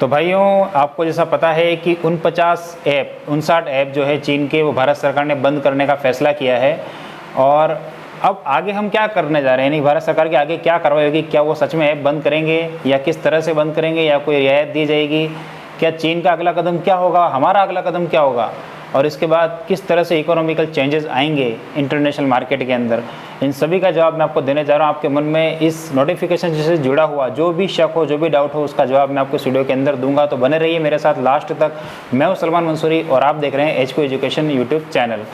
तो भाइयों, आपको जैसा पता है कि 59 ऐप जो है चीन के, वो भारत सरकार ने बंद करने का फैसला किया है। और अब आगे हम क्या करने जा रहे हैं, यानी भारत सरकार की आगे क्या कार्रवाई होगी, क्या वो सच में ऐप बंद करेंगे या किस तरह से बंद करेंगे, या कोई रियायत दी जाएगी, क्या चीन का अगला कदम क्या होगा, हमारा अगला कदम क्या होगा, और इसके बाद किस तरह से इकोनॉमिकल चेंजेस आएंगे इंटरनेशनल मार्केट के अंदर, इन सभी का जवाब मैं आपको देने जा रहा हूँ। आपके मन में इस नोटिफिकेशन से जुड़ा हुआ जो भी शक हो, जो भी डाउट हो, उसका जवाब मैं आपको इस वीडियो के अंदर दूंगा। तो बने रहिए मेरे साथ लास्ट तक। मैं हूँ सलमान मंसूरी और आप देख रहे हैं एचपी एजुकेशन यूट्यूब चैनल।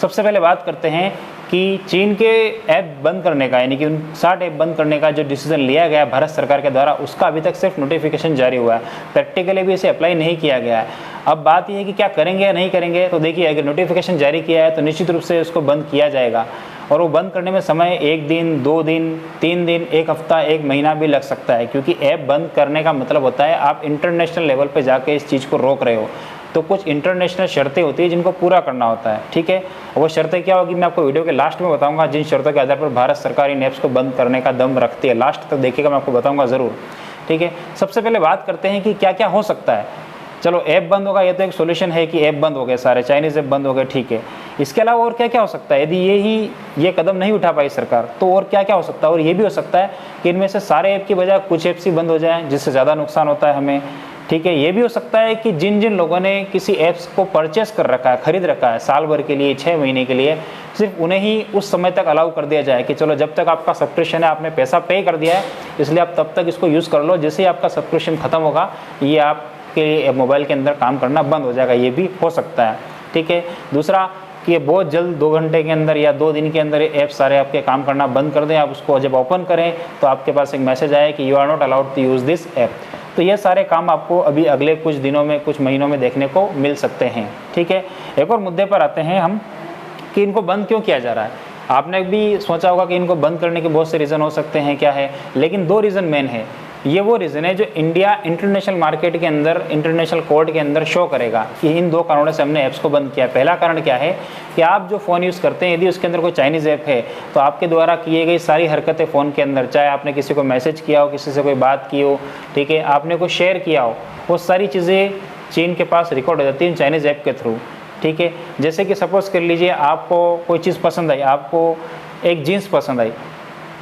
सबसे पहले बात करते हैं कि चीन के ऐप बंद करने का, यानी कि 59 ऐप बंद करने का जो डिसीजन लिया गया भारत सरकार के द्वारा, उसका अभी तक सिर्फ नोटिफिकेशन जारी हुआ है, प्रैक्टिकली भी इसे अप्लाई नहीं किया गया है। अब बात यह है कि क्या करेंगे या नहीं करेंगे। तो देखिए, अगर नोटिफिकेशन जारी किया है तो निश्चित रूप से उसको बंद किया जाएगा, और वो बंद करने में समय 1 दिन, 2 दिन, 3 दिन, 1 हफ्ता, 1 महीना भी लग सकता है, क्योंकि ऐप बंद करने का मतलब होता है आप इंटरनेशनल लेवल पे जाके इस चीज़ को रोक रहे हो। तो कुछ इंटरनेशनल शर्तें होती है जिनको पूरा करना होता है, ठीक है। वो शर्तें क्या होगी मैं आपको वीडियो के लास्ट में बताऊंगा, जिन शर्तों के आधार पर भारत सरकार इन ऐप्स को बंद करने का दम रखती है। लास्ट तक देखिएगा, मैं आपको बताऊंगा ज़रूर, ठीक है। सबसे पहले बात करते हैं कि क्या क्या हो सकता है। चलो, ऐप बंद होगा, ये तो एक सोल्यूशन है कि ऐप बंद हो गए, सारे चाइनीज़ ऐप बंद हो गए, ठीक है। इसके अलावा और क्या क्या हो सकता है, यदि ये कदम नहीं उठा पाई सरकार, तो और क्या क्या हो सकता है। और ये भी हो सकता है कि इनमें से सारे ऐप की बजाय कुछ ऐप्स ही बंद हो जाएं, जिससे ज़्यादा नुकसान होता है हमें, ठीक है। ये भी हो सकता है कि जिन जिन लोगों ने किसी ऐप्स को परचेस कर रखा है, खरीद रखा है साल भर के लिए, 6 महीने के लिए, सिर्फ उन्हें ही उस समय तक अलाउ कर दिया जाए कि चलो जब तक आपका सब्सक्रिप्शन है, आपने पैसा पे कर दिया है, इसलिए आप तब तक इसको यूज़ कर लो। जैसे ही आपका सब्सक्रिप्शन खत्म होगा, ये आपके मोबाइल के अंदर काम करना बंद हो जाएगा। ये भी हो सकता है, ठीक है। दूसरा कि ये बहुत जल्द 2 घंटे के अंदर या 2 दिन के अंदर ऐप सारे आपके काम करना बंद कर दें। आप उसको जब ओपन करें तो आपके पास एक मैसेज आए कि you are not allowed to use this app. तो ये सारे काम आपको अभी अगले कुछ दिनों में, कुछ महीनों में देखने को मिल सकते हैं, ठीक है। एक और मुद्दे पर आते हैं हम कि इनको बंद क्यों किया जा रहा है। आपने भी सोचा होगा कि इनको बंद करने के बहुत से रीज़न हो सकते हैं, क्या है, लेकिन 2 रीज़न मेन है। ये वो रीज़न है जो इंडिया इंटरनेशनल मार्केट के अंदर, इंटरनेशनल कोर्ट के अंदर शो करेगा कि इन 2 कारणों से हमने ऐप्स को बंद किया। पहला कारण क्या है कि आप जो फ़ोन यूज़ करते हैं, यदि उसके अंदर कोई चाइनीज़ ऐप है, तो आपके द्वारा किए गई सारी हरकतें फ़ोन के अंदर, चाहे आपने किसी को मैसेज किया हो, किसी से कोई बात की हो, ठीक है, आपने कुछ शेयर किया हो, वो सारी चीज़ें चीन के पास रिकॉर्ड हो जाती हैं चाइनीज़ ऐप के थ्रू, ठीक है। जैसे कि सपोज़ कर लीजिए, आपको कोई चीज़ पसंद आई, आपको एक जीन्स पसंद आई,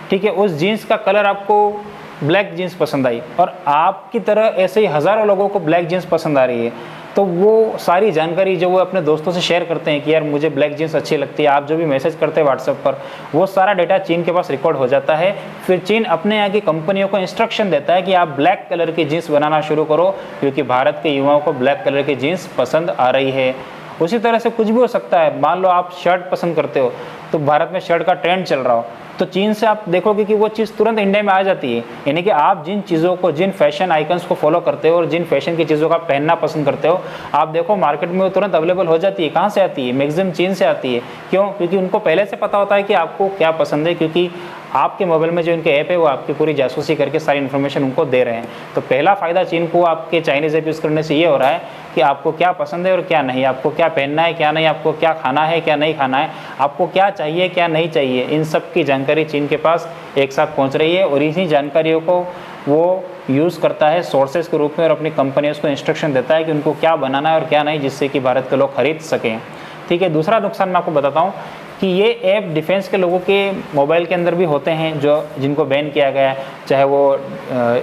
ठीक है, उस जीन्स का कलर आपको ब्लैक जीन्स पसंद आई, और आपकी तरह ऐसे ही हज़ारों लोगों को ब्लैक जीन्स पसंद आ रही है, तो वो सारी जानकारी जो वो अपने दोस्तों से शेयर करते हैं कि यार मुझे ब्लैक जीन्स अच्छी लगती है, आप जो भी मैसेज करते हैं व्हाट्सएप पर, वो सारा डेटा चीन के पास रिकॉर्ड हो जाता है। फिर चीन अपने यहाँ की कंपनियों को इंस्ट्रक्शन देता है कि आप ब्लैक कलर की जीन्स बनाना शुरू करो, क्योंकि भारत के युवाओं को ब्लैक कलर की जीन्स पसंद आ रही है। उसी तरह से कुछ भी हो सकता है। मान लो आप शर्ट पसंद करते हो, तो भारत में शर्ट का ट्रेंड चल रहा हो, तो चीन से आप देखोगे कि वो चीज़ तुरंत इंडिया में आ जाती है। यानी कि आप जिन चीज़ों को, जिन फैशन आइकन्स को फॉलो करते हो और जिन फैशन की चीज़ों का पहनना पसंद करते हो, आप देखो मार्केट में वो तुरंत अवेलेबल हो जाती है। कहाँ से आती है? मैक्सिमम चीन से आती है। क्यों? क्योंकि उनको पहले से पता होता है कि आपको क्या पसंद है, क्योंकि आपके मोबाइल में जो इनके ऐप है वो आपकी पूरी जासूसी करके सारी इन्फॉर्मेशन उनको दे रहे हैं। तो पहला फ़ायदा चीन को आपके चाइनीज़ ऐप यूज़ करने से ये हो रहा है कि आपको क्या पसंद है और क्या नहीं, आपको क्या पहनना है क्या नहीं, आपको क्या खाना है क्या नहीं खाना है, आपको क्या चाहिए क्या नहीं चाहिए, इन सब की जानकारी चीन के पास एक साथ पहुंच रही है। और इन्हीं जानकारियों को वो यूज़ करता है सोर्सेज के रूप में, और अपनी कंपनियों को इंस्ट्रक्शन देता है कि उनको क्या बनाना है और क्या नहीं, जिससे कि भारत के लोग खरीद सकें, ठीक है। दूसरा नुकसान मैं आपको बताता हूँ कि ये ऐप डिफेंस के लोगों के मोबाइल के अंदर भी होते हैं, जो जिनको बैन किया गया है, चाहे वो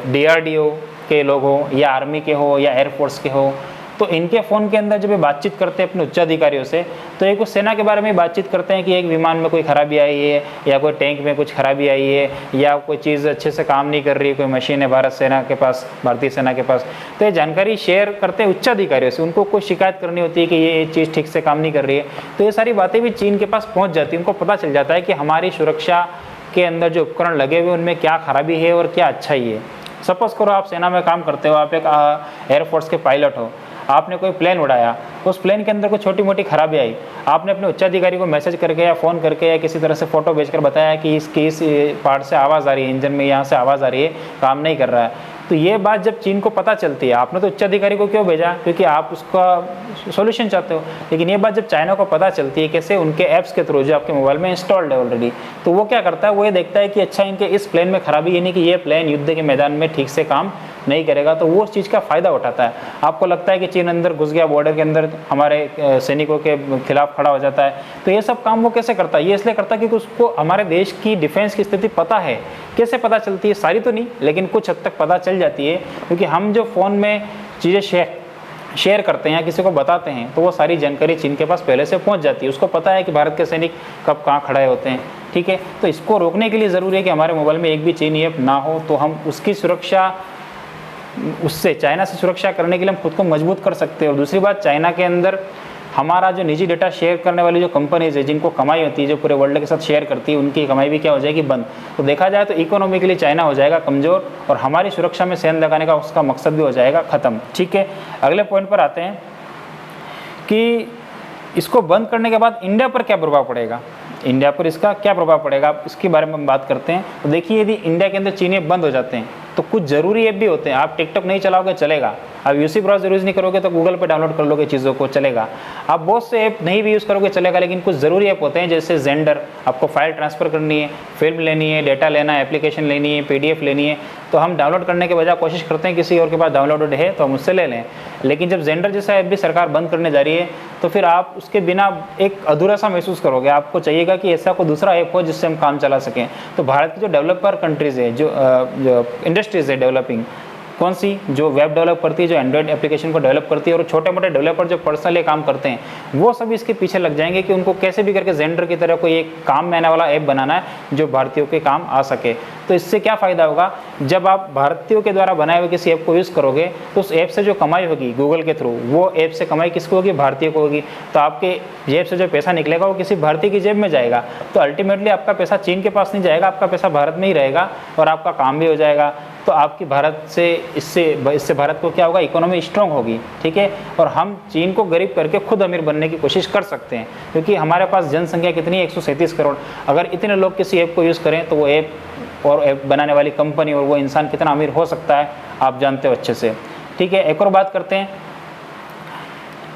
DRDO के लोग हो, या आर्मी के हो, या एयरफोर्स के हो। तो इनके फ़ोन के अंदर जब ये बातचीत करते हैं अपने उच्चाधिकारियों से, तो ये कुछ सेना के बारे में बातचीत करते हैं कि एक विमान में कोई खराबी आई है, या कोई टैंक में कुछ खराबी आई है, या कोई चीज़ अच्छे से काम नहीं कर रही है, कोई मशीन है भारत सेना के पास, भारतीय सेना के पास। तो ये जानकारी शेयर करते हैं उच्चाधिकारियों से। उनको कोई शिकायत करनी होती है कि ये चीज़ ठीक से काम नहीं कर रही है, तो ये सारी बातें भी चीन के पास पहुँच जाती हैं। उनको पता चल जाता है कि हमारी सुरक्षा के अंदर जो उपकरण लगे हुए उनमें क्या खराबी है और क्या अच्छाई है। सपोज़ करो आप सेना में काम करते हो, आप एक एयरफोर्स के पायलट हो, आपने कोई प्लेन उड़ाया, उस प्लेन के अंदर कोई छोटी मोटी खराबी आई, आपने अपने उच्चाधिकारी को मैसेज करके या फ़ोन करके या किसी तरह से फ़ोटो भेजकर बताया कि इसकी इस पार्ट से आवाज़ आ रही है, इंजन में यहाँ से आवाज़ आ रही है, काम नहीं कर रहा है। तो ये बात जब चीन को पता चलती है, आपने तो उच्चाधिकारी को क्यों भेजा, क्योंकि आप उसका सॉल्यूशन चाहते हो, लेकिन ये बात जब चाइना को पता चलती है कैसे, उनके ऐप्स के थ्रू जो आपके मोबाइल में इंस्टॉल्ड है ऑलरेडी, तो वो क्या करता है, वो ये देखता है कि अच्छा इनके इस प्लेन में खराबी, यानी कि ये प्लेन युद्ध के मैदान में ठीक से काम नहीं करेगा तो वो उस चीज़ का फ़ायदा उठाता है। आपको लगता है कि चीन अंदर घुस गया, बॉर्डर के अंदर हमारे सैनिकों के खिलाफ खड़ा हो जाता है, तो ये सब काम वो कैसे करता है? ये इसलिए करता है क्योंकि उसको हमारे देश की डिफेंस की स्थिति पता है। कैसे पता चलती है? सारी तो नहीं, लेकिन कुछ हद तक पता चल जाती है, क्योंकि हम जो फ़ोन में चीज़ें शेयर करते हैं या किसी को बताते हैं, तो वो सारी जानकारी चीन के पास पहले से पहुंच जाती है। उसको पता है कि भारत के सैनिक कब कहाँ खड़े होते हैं, ठीक है। तो इसको रोकने के लिए ज़रूरी है कि हमारे मोबाइल में एक भी चीनी ऐप ना हो, तो हम उसकी सुरक्षा, उससे चाइना से सुरक्षा करने के लिए हम खुद को मजबूत कर सकते हैं। और दूसरी बात, चाइना के अंदर हमारा जो निजी डेटा शेयर करने वाली जो कंपनीज है, जिनको कमाई होती है, जो पूरे वर्ल्ड के साथ शेयर करती है, उनकी कमाई भी क्या हो जाएगी? बंद। तो देखा जाए तो इकोनॉमिकली चाइना हो जाएगा कमज़ोर और हमारी सुरक्षा में सेंध लगाने का उसका मकसद भी हो जाएगा ख़त्म, ठीक है। अगले पॉइंट पर आते हैं कि इसको बंद करने के बाद इंडिया पर क्या प्रभाव पड़ेगा, इंडिया पर इसका क्या प्रभाव पड़ेगा, इसके बारे में हम बात करते हैं। तो देखिए, यदि इंडिया के अंदर चीनी ऐप बंद हो जाते हैं तो कुछ ज़रूरी ऐप भी होते हैं। आप टिकटॉक नहीं चलाओगे चलेगा, आप यूसी ब्राउज़र यूज़ नहीं करोगे तो गूगल पे डाउनलोड कर लोगे चीज़ों को, चलेगा। आप बहुत से ऐप नहीं भी यूज़ करोगे चलेगा, लेकिन कुछ ज़रूरी ऐप होते हैं, जैसे जेंडर, आपको फाइल ट्रांसफ़र करनी है, फिल्म लेनी है, डेटा लेना है, एप्लीकेशन लेनी है, PDF लेनी है, तो हम डाउनलोड करने के बजाय कोशिश करते हैं किसी और के पास डाउनलोडेड है तो हम उससे ले लें। लेकिन जब जेंडर जैसा ऐप भी सरकार बंद करने जा रही है, तो फिर आप उसके बिना एक अधूरा सा महसूस करोगे। आपको चाहिएगा कि ऐसा कोई दूसरा ऐप हो जिससे हम काम चला सकें। तो भारत की जो डेवलपर कंट्रीज़ है, जो इंडस्ट्रीज़ है डेवलपिंग, कौन सी? जो वेब डेवलप करती है, जो एंड्रॉयड एप्लीकेशन को डेवलप करती है, और छोटे मोटे डेवलपर जो पर्सनली काम करते हैं, वो सब इसके पीछे लग जाएंगे कि उनको कैसे भी करके जेंडर की तरह कोई एक काम में आने वाला ऐप बनाना है जो भारतीयों के काम आ सके। तो इससे क्या फ़ायदा होगा? जब आप भारतीयों के द्वारा बनाए हुए किसी ऐप को यूज़ करोगे तो उस ऐप से जो कमाई होगी गूगल के थ्रू, वो ऐप से कमाई किसको होगी? भारतीय को होगी। तो आपके जेब से जो पैसा निकलेगा वो किसी भारतीय की जेब में जाएगा। तो अल्टीमेटली आपका पैसा चीन के पास नहीं जाएगा, आपका पैसा भारत में ही रहेगा और आपका काम भी हो जाएगा। तो आपकी भारत से इससे भारत को क्या होगा? इकोनॉमी स्ट्रॉन्ग होगी, ठीक है। और हम चीन को गरीब करके खुद अमीर बनने की कोशिश कर सकते हैं, क्योंकि हमारे पास जनसंख्या कितनी है? 137 करोड़। अगर इतने लोग किसी ऐप को यूज़ करें तो वो ऐप और ऐप बनाने वाली कंपनी और वो इंसान कितना अमीर हो सकता है, आप जानते हो अच्छे से, ठीक है। एक और बात करते हैं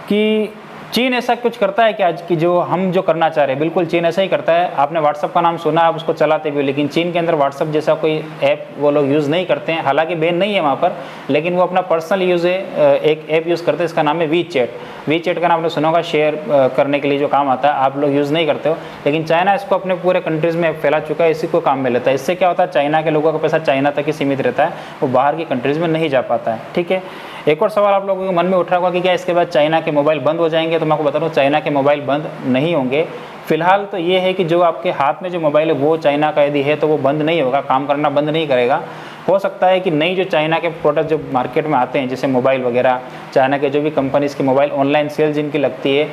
कि चीन ऐसा कुछ करता है कि आज की जो हम जो करना चाह रहे हैं, बिल्कुल चीन ऐसा ही करता है। आपने व्हाट्सअप का नाम सुना, आप उसको चलाते भी हो, लेकिन चीन के अंदर व्हाट्सअप जैसा कोई ऐप वो लोग यूज़ नहीं करते हैं। हालांकि बैन नहीं है वहाँ पर, लेकिन वो अपना पर्सनल यूज़ है, एक ऐप यूज़ करते हैं, इसका नाम है वीचैट। वीचैट का नाम आपने सुना होगा, शेयर करने के लिए जो काम आता है, आप लोग यूज़ नहीं करते हो, लेकिन चाइना इसको अपने पूरे कंट्रीज़ में फैला चुका है, इसी को काम में लेता है। इससे क्या होता है? चाइना के लोगों का पैसा चाइना तक ही सीमित रहता है, वो बाहर की कंट्रीज़ में नहीं जा पाता है, ठीक है। एक और सवाल आप लोगों के मन में उठ रहा होगा कि क्या इसके बाद चाइना के मोबाइल बंद हो जाएंगे? तो मैं आपको बता दूं, चाइना के मोबाइल बंद नहीं होंगे। फिलहाल तो ये है कि जो आपके हाथ में जो मोबाइल है वो चाइना का यदि है तो वो बंद नहीं होगा, काम करना बंद नहीं करेगा। हो सकता है कि नई जो चाइना के प्रोडक्ट जो मार्केट में आते हैं, जैसे मोबाइल वगैरह, चाइना के जो भी कंपनीज़ के मोबाइल ऑनलाइन सेल जिनकी लगती है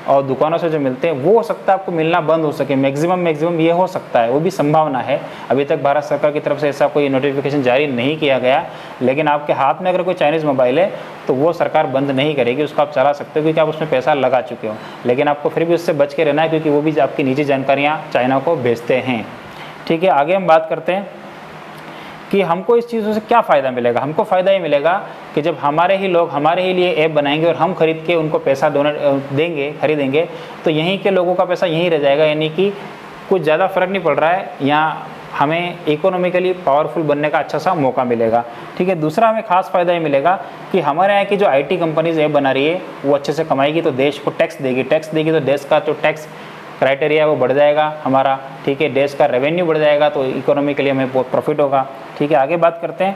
और दुकानों से जो मिलते हैं, वो हो सकता है आपको मिलना बंद हो सके। मैक्सिमम ये हो सकता है, वो भी संभावना है। अभी तक भारत सरकार की तरफ से ऐसा कोई नोटिफिकेशन जारी नहीं किया गया, लेकिन आपके हाथ में अगर कोई चाइनीज़ मोबाइल है तो वो सरकार बंद नहीं करेगी, उसको आप चला सकते हो क्योंकि आप उसमें पैसा लगा चुके हो। लेकिन आपको फिर भी उससे बच के रहना है, क्योंकि वो भी आपकी निजी जानकारियाँ चाइना को भेजते हैं, ठीक है। आगे हम बात करते हैं कि हमको इस चीज़ों से क्या फ़ायदा मिलेगा। हमको फ़ायदा ये मिलेगा कि जब हमारे ही लोग हमारे ही लिए ऐप बनाएंगे और हम खरीद के उनको पैसा देंगे, खरीदेंगे, तो यहीं के लोगों का पैसा यहीं रह जाएगा, यानी कि कुछ ज़्यादा फ़र्क नहीं पड़ रहा है। यहाँ हमें इकोनॉमिकली पावरफुल बनने का अच्छा सा मौका मिलेगा, ठीक है। दूसरा हमें खास फ़ायदा ये मिलेगा कि हमारे यहाँ की जो IT कंपनीज ऐप बना रही है वो अच्छे से कमाएगी तो देश को टैक्स देगी तो देश का जो टैक्स क्राइटेरिया वो बढ़ जाएगा हमारा, ठीक है। देश का रेवेन्यू बढ़ जाएगा तो इकोनॉमी के लिए हमें बहुत प्रॉफिट होगा, ठीक है। आगे बात करते हैं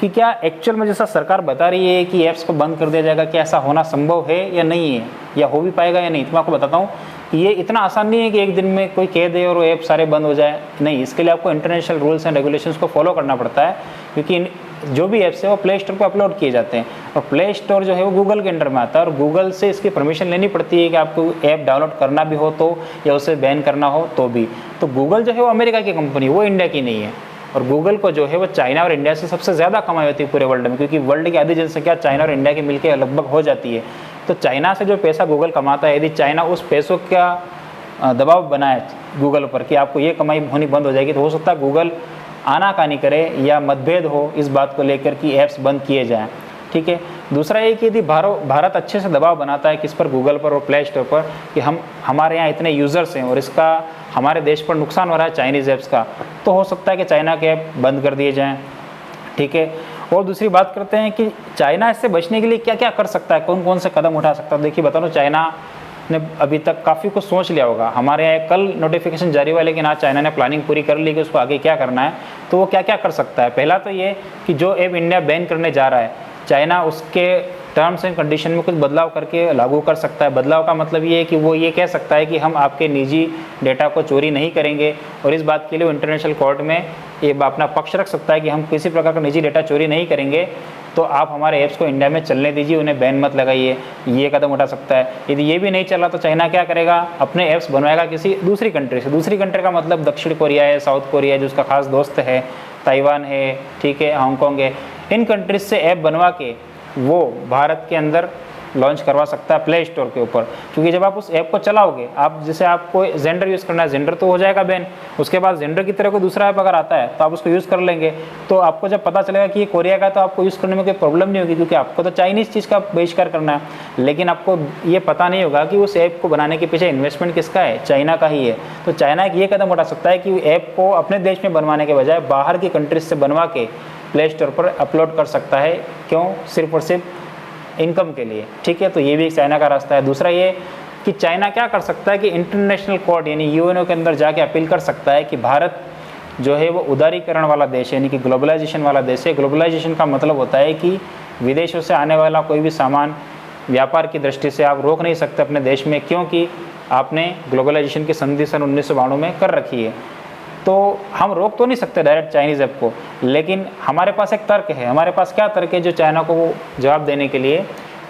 कि क्या एक्चुअल में जैसा सरकार बता रही है कि ऐप्स को बंद कर दिया जाएगा, क्या ऐसा होना संभव है या नहीं है, या हो भी पाएगा या नहीं। तो मैं आपको बताता हूँ कि ये इतना आसान नहीं है कि एक दिन में कोई कह दे और वो ऐप सारे बंद हो जाए, नहीं। इसके लिए आपको इंटरनेशनल रूल्स एंड रेगुलेशंस को फॉलो करना पड़ता है, क्योंकि जो भी ऐप्स है वो प्ले स्टोर पर अपलोड किए जाते हैं और प्ले स्टोर जो है वो गूगल के अंडर में आता है और गूगल से इसकी परमिशन लेनी पड़ती है कि आपको ऐप डाउनलोड करना भी हो तो, या उसे बैन करना हो तो भी। तो गूगल जो है वो अमेरिका की कंपनी, वो इंडिया की नहीं है। और गूगल को जो है वो चाइना और इंडिया से सबसे ज़्यादा कमाई होती है पूरे वर्ल्ड में, क्योंकि वर्ल्ड की आधी जनसंख्या चाइना और इंडिया की मिलकर लगभग हो जाती है। तो चाइना से जो पैसा गूगल कमाता है, यदि चाइना उस पैसों का दबाव बनाए गूगल पर कि आपको ये कमाई होनी बंद हो जाएगी, तो हो सकता है गूगल आनाकानी करे या मतभेद हो इस बात को लेकर कि ऐप्स बंद किए जाएं, ठीक है। दूसरा ये कि यदि भारत अच्छे से दबाव बनाता है किस पर, गूगल पर और प्ले स्टोर पर, कि हमारे यहाँ इतने यूज़र्स हैं और इसका हमारे देश पर नुकसान हो रहा है चाइनीज़ ऐप्स का, तो हो सकता है कि चाइना के ऐप बंद कर दिए जाएँ, ठीक है। और दूसरी बात करते हैं कि चाइना इससे बचने के लिए क्या क्या कर सकता है, कौन कौन से कदम उठा सकता है। देखिए बता रहा हूँ, चाइना ने अभी तक काफ़ी कुछ सोच लिया होगा। हमारे यहाँ कल नोटिफिकेशन जारी हुआ, लेकिन आज चाइना ने प्लानिंग पूरी कर ली कि उसको आगे क्या करना है। तो वो क्या क्या कर सकता है, पहला तो ये कि जो ऐप इंडिया बैन करने जा रहा है, चाइना उसके टर्म्स एंड कंडीशन में कुछ बदलाव करके लागू कर सकता है। बदलाव का मतलब ये है कि वो ये कह सकता है कि हम आपके निजी डेटा को चोरी नहीं करेंगे, और इस बात के लिए वो इंटरनेशनल कोर्ट में ये अपना पक्ष रख सकता है कि हम किसी प्रकार का निजी डेटा चोरी नहीं करेंगे, तो आप हमारे ऐप्स को इंडिया में चलने दीजिए, उन्हें बैन मत लगाइए। ये कदम उठा सकता है। यदि ये भी नहीं चला तो चाइना क्या करेगा, अपने ऐप्स बनवाएगा किसी दूसरी कंट्री से। दूसरी कंट्री का मतलब दक्षिण कोरिया है, साउथ कोरिया है जो उसका खास दोस्त है, ताइवान है, ठीक है, हांगकॉन्ग है। इन कंट्रीज से ऐप बनवा के वो भारत के अंदर लॉन्च करवा सकता है प्ले स्टोर के ऊपर। क्योंकि जब आप उस ऐप को चलाओगे, आप जैसे आपको जेंडर यूज़ करना है, जेंडर तो हो जाएगा बैन। उसके बाद जेंडर की तरह कोई दूसरा ऐप अगर आता है तो आप उसको यूज़ कर लेंगे। तो आपको जब पता चलेगा कि ये कोरिया का, तो आपको यूज़ करने में कोई प्रॉब्लम नहीं होगी, क्योंकि आपको तो चाइनीज़ चीज़ का बहिष्कार करना है। लेकिन आपको ये पता नहीं होगा कि उस ऐप को बनाने के पीछे इन्वेस्टमेंट किसका है, चाइना का ही है। तो चाइना ये कदम उठा सकता है कि ऐप को अपने देश में बनवाने के बजाय बाहर की कंट्रीज से बनवा के प्ले स्टोर पर अपलोड कर सकता है। क्यों, सिर्फ और सिर्फ इनकम के लिए, ठीक है। तो ये भी एक चाइना का रास्ता है। दूसरा ये कि चाइना क्या कर सकता है कि इंटरनेशनल कोर्ट यानी यूएनओ के अंदर जाके अपील कर सकता है कि भारत जो है वो उदारीकरण वाला देश है, यानी कि ग्लोबलाइजेशन वाला देश है। ग्लोबलाइजेशन का मतलब होता है कि विदेशों से आने वाला कोई भी सामान व्यापार की दृष्टि से आप रोक नहीं सकते अपने देश में, क्योंकि आपने ग्लोबलाइजेशन की संधि सन 1992 में कर रखी है। तो हम रोक तो नहीं सकते डायरेक्ट चाइनीज़ ऐप को, लेकिन हमारे पास एक तर्क है। हमारे पास क्या तर्क है जो चाइना को जवाब देने के लिए,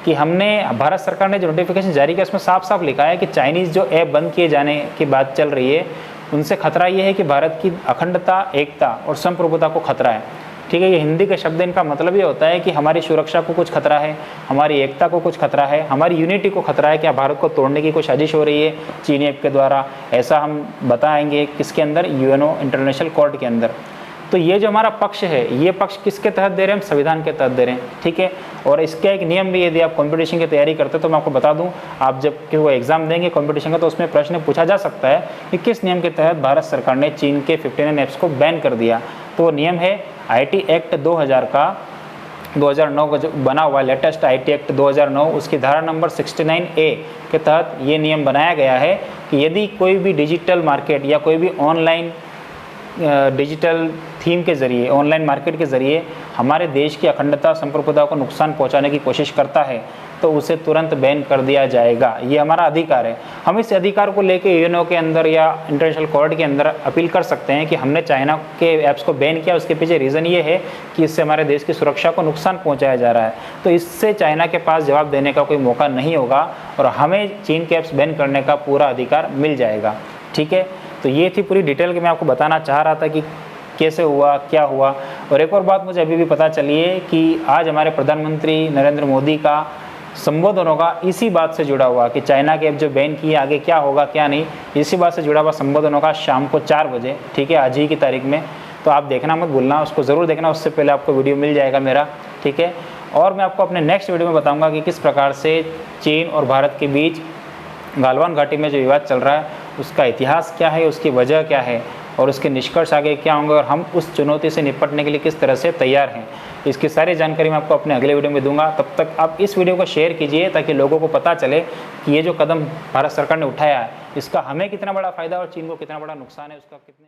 कि हमने भारत सरकार ने जो नोटिफिकेशन जारी किया उसमें साफ साफ लिखा है कि चाइनीज़ जो ऐप बंद किए जाने की बात चल रही है, उनसे खतरा ये है कि भारत की अखंडता, एकता और संप्रभुता को खतरा है, ठीक है। ये हिंदी के शब्द, इनका मतलब ये होता है कि हमारी सुरक्षा को कुछ खतरा है, हमारी एकता को कुछ खतरा है, हमारी यूनिटी को खतरा है। क्या भारत को तोड़ने की कोई साजिश हो रही है चीनी ऐप के द्वारा, ऐसा हम बताएंगे किसके अंदर, यूएनओ इंटरनेशनल कोर्ट के अंदर। तो ये जो हमारा पक्ष है, ये पक्ष किसके तहत दे रहे हैं, हम संविधान के तहत दे रहे हैं, ठीक है। और इसका एक नियम भी, यदि आप कंपटीशन की तैयारी करते हैं तो मैं आपको बता दूं, आप जब कि वो एग्जाम देंगे कंपटीशन का, तो उसमें प्रश्न पूछा जा सकता है कि किस नियम के तहत भारत सरकार ने चीन के 59 ऐप्स को बैन कर दिया। तो वो नियम है IT एक्ट 2000 का, 2009 का जो बना हुआ लेटेस्ट IT एक्ट 2009, उसकी धारा नंबर 69A के तहत ये नियम बनाया गया है कि यदि कोई भी डिजिटल मार्केट या कोई भी ऑनलाइन डिजिटल थीम के ज़रिए, ऑनलाइन मार्केट के ज़रिए हमारे देश की अखंडता, संप्रभुता को नुकसान पहुंचाने की कोशिश करता है, तो उसे तुरंत बैन कर दिया जाएगा। ये हमारा अधिकार है। हम इस अधिकार को लेके यूएनओ के अंदर या इंटरनेशनल कोर्ट के अंदर अपील कर सकते हैं कि हमने चाइना के ऐप्स को बैन किया, उसके पीछे रीज़न ये है कि इससे हमारे देश की सुरक्षा को नुकसान पहुँचाया जा रहा है। तो इससे चाइना के पास जवाब देने का कोई मौका नहीं होगा और हमें चीन के ऐप्स बैन करने का पूरा अधिकार मिल जाएगा, ठीक है। तो ये थी पूरी डिटेल कि मैं आपको बताना चाह रहा था कि कैसे हुआ, क्या हुआ। और एक और बात मुझे अभी भी पता चली है कि आज हमारे प्रधानमंत्री नरेंद्र मोदी का संबोधन होगा इसी बात से जुड़ा हुआ कि चाइना के ऐप जो बैन किए आगे क्या होगा क्या नहीं, इसी बात से जुड़ा हुआ संबोधन होगा शाम को 4 बजे, ठीक है, आज ही की तारीख में। तो आप देखना मत भूलना, उसको ज़रूर देखना, उससे पहले आपको वीडियो मिल जाएगा मेरा, ठीक है। और मैं आपको अपने नेक्स्ट वीडियो में बताऊँगा कि किस प्रकार से चीन और भारत के बीच गालवान घाटी में जो विवाद चल रहा है उसका इतिहास क्या है, उसकी वजह क्या है और उसके निष्कर्ष आगे क्या होंगे, और हम उस चुनौती से निपटने के लिए किस तरह से तैयार हैं। इसकी सारी जानकारी मैं आपको अपने अगले वीडियो में दूंगा। तब तक आप इस वीडियो को शेयर कीजिए ताकि लोगों को पता चले कि ये जो कदम भारत सरकार ने उठाया है इसका हमें कितना बड़ा फ़ायदा और चीन को कितना बड़ा नुकसान है, उसका कितने